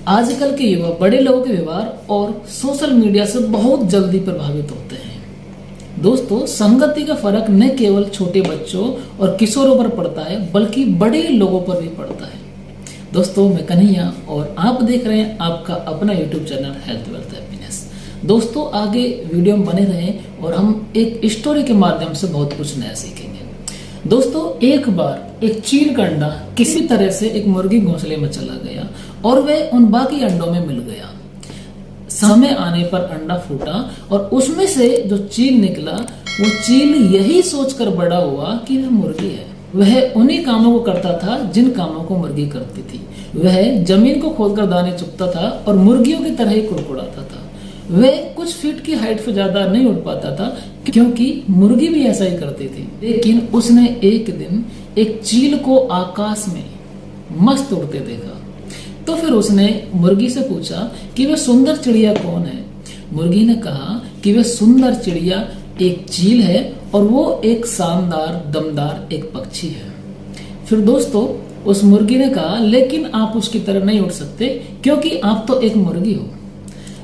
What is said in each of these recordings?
आजकल के युवा बड़े लोगों के व्यवहार और सोशल मीडिया से बहुत जल्दी प्रभावित होते हैं। दोस्तों, संगति का फर्क न केवल छोटे बच्चों और किशोरों पर पड़ता है बल्कि बड़े लोगों पर भी पड़ता है। दोस्तों, मैं कन्हैया और आप देख रहे हैं आपका अपना YouTube channel health wealth happiness. दोस्तों, आगे वीडियो में बने रहें और हम एक स्टोरी के माध्यम से बहुत कुछ नया सीखेंगे। दोस्तों, एक बार एक चील का अंडा किसी तरह से एक मुर्गी घोंसले में चला गया और वह उन बाकी अंडों में मिल गया। समय आने पर अंडा फूटा और उसमें से जो चील निकला वो चील यही सोचकर बड़ा हुआ कि वह मुर्गी है। वह उन्हीं कामों को करता था जिन कामों को मुर्गी करती थी। वह जमीन को खोदकर दाने चुगता था और मुर्गियों की तरह ही कुड़कुड़ाता था। वह कुछ फीट की हाइट से ज्यादा नहीं उड़ पाता था क्योंकि मुर्गी भी ऐसा ही करती थी। लेकिन उसने एक दिन एक चील को आकाश में मस्त उड़ते देखा। तो फिर उसने मुर्गी से पूछा कि वह सुंदर चिड़िया कौन है। मुर्गी ने कहा कि वह सुंदर चिड़िया एक चील है और वो एक शानदार दमदार एक पक्षी है। फिर दोस्तों, उस मुर्गी ने कहा, लेकिन आप उसकी तरह नहीं उड़ सकते क्योंकि आप तो एक मुर्गी हो।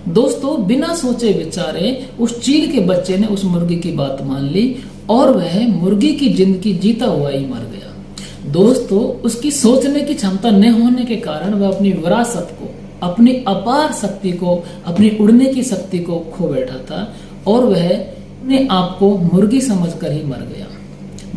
दोस्तों, बिना सोचे विचारे उस चील के बच्चे ने उस मुर्गी की बात मान ली और वह मुर्गी की जिंदगी जीता हुआ ही मर गया। दोस्तों, उसकी सोचने की क्षमता न होने के कारण वह अपनी विरासत को, अपनी अपार शक्ति को, अपनी उड़ने की शक्ति को खो बैठा था और वह अपने आप को मुर्गी समझकर ही मर गया।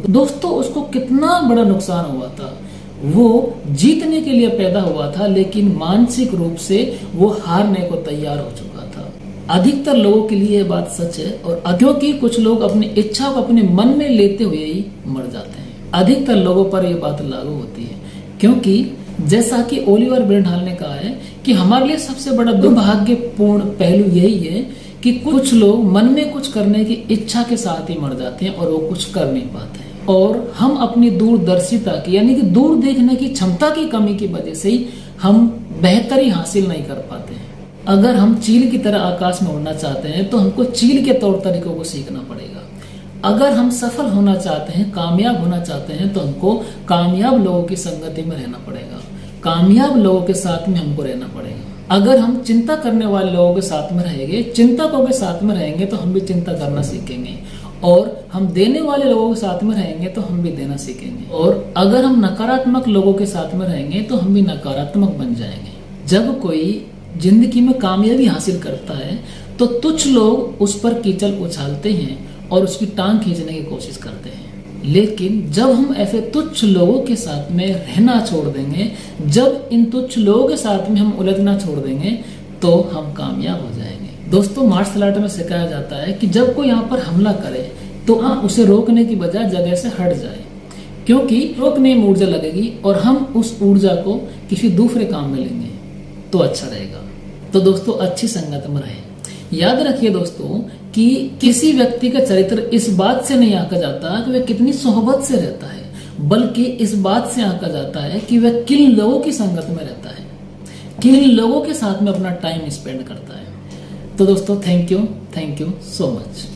दोस्तों, उसको कितना बड़ा नुकसान हुआ था। वो जीतने के लिए पैदा हुआ था लेकिन मानसिक रूप से वो हारने को तैयार हो चुका था। अधिकतर लोगों के लिए यह बात सच है और क्योंकि कुछ लोग अपनी इच्छा को अपने मन में लेते हुए ही मर जाते हैं। अधिकतर लोगों पर यह बात लागू होती है क्योंकि जैसा कि ओलिवर ब्रेंडहाल ने कहा है कि हमारे लिए सबसे बड़ा दुर्भाग्यपूर्ण पहलू यही है कि कुछ लोग मन में कुछ करने की इच्छा के साथ ही मर जाते हैं और वो कुछ कर नहीं पाते हैं। और हम अपनी दूरदर्शिता की यानी कि दूर देखने की क्षमता की कमी की वजह से ही हम बेहतरी हासिल नहीं कर पाते हैं। अगर हम चील की तरह आकाश में उड़ना चाहते हैं तो हमको चील के तौर तरीकों को सीखना पड़ेगा। अगर हम सफल होना चाहते हैं, कामयाब होना चाहते हैं तो हमको कामयाब लोगों की संगति में रहना पड़ेगा। कामयाब लोगों के साथ में हमको रहना पड़ेगा। अगर हम चिंता करने वाले लोगों के साथ में रहेंगे, चिंतकों के साथ में रहेंगे तो हम भी चिंता करना सीखेंगे। और हम देने वाले लोगों के साथ में रहेंगे तो हम भी देना सीखेंगे। और अगर हम नकारात्मक लोगों के साथ में रहेंगे तो हम भी नकारात्मक बन जाएंगे। जब कोई जिंदगी में कामयाबी हासिल करता है तो तुच्छ लोग उस पर कीचड़ उछालते हैं और उसकी टांग खींचने की कोशिश करते हैं। लेकिन जब हम ऐसे तुच्छ लोगों के साथ में रहना छोड़ देंगे, जब इन तुच्छ लोगों के साथ में हम उलझना छोड़ देंगे तो हम कामयाब हो जाएंगे। दोस्तों, मार्शल आर्ट में सिखाया जाता है कि जब कोई यहाँ पर हमला करे तो हम उसे रोकने की बजाय जगह से हट जाए क्योंकि रोकने में ऊर्जा लगेगी और हम उस ऊर्जा को किसी दूसरे काम में लेंगे तो अच्छा रहेगा। तो दोस्तों, अच्छी संगत में रहें। याद रखिए दोस्तों कि किसी व्यक्ति का चरित्र इस बात से नहीं आंका जाता कि वह कितनी सोहबत से रहता है, बल्कि इस बात से आंका जाता है कि वह किन लोगों की संगत में रहता है, किन लोगों के साथ में अपना टाइम स्पेंड करता है। तो दोस्तों, थैंक यू सो मच।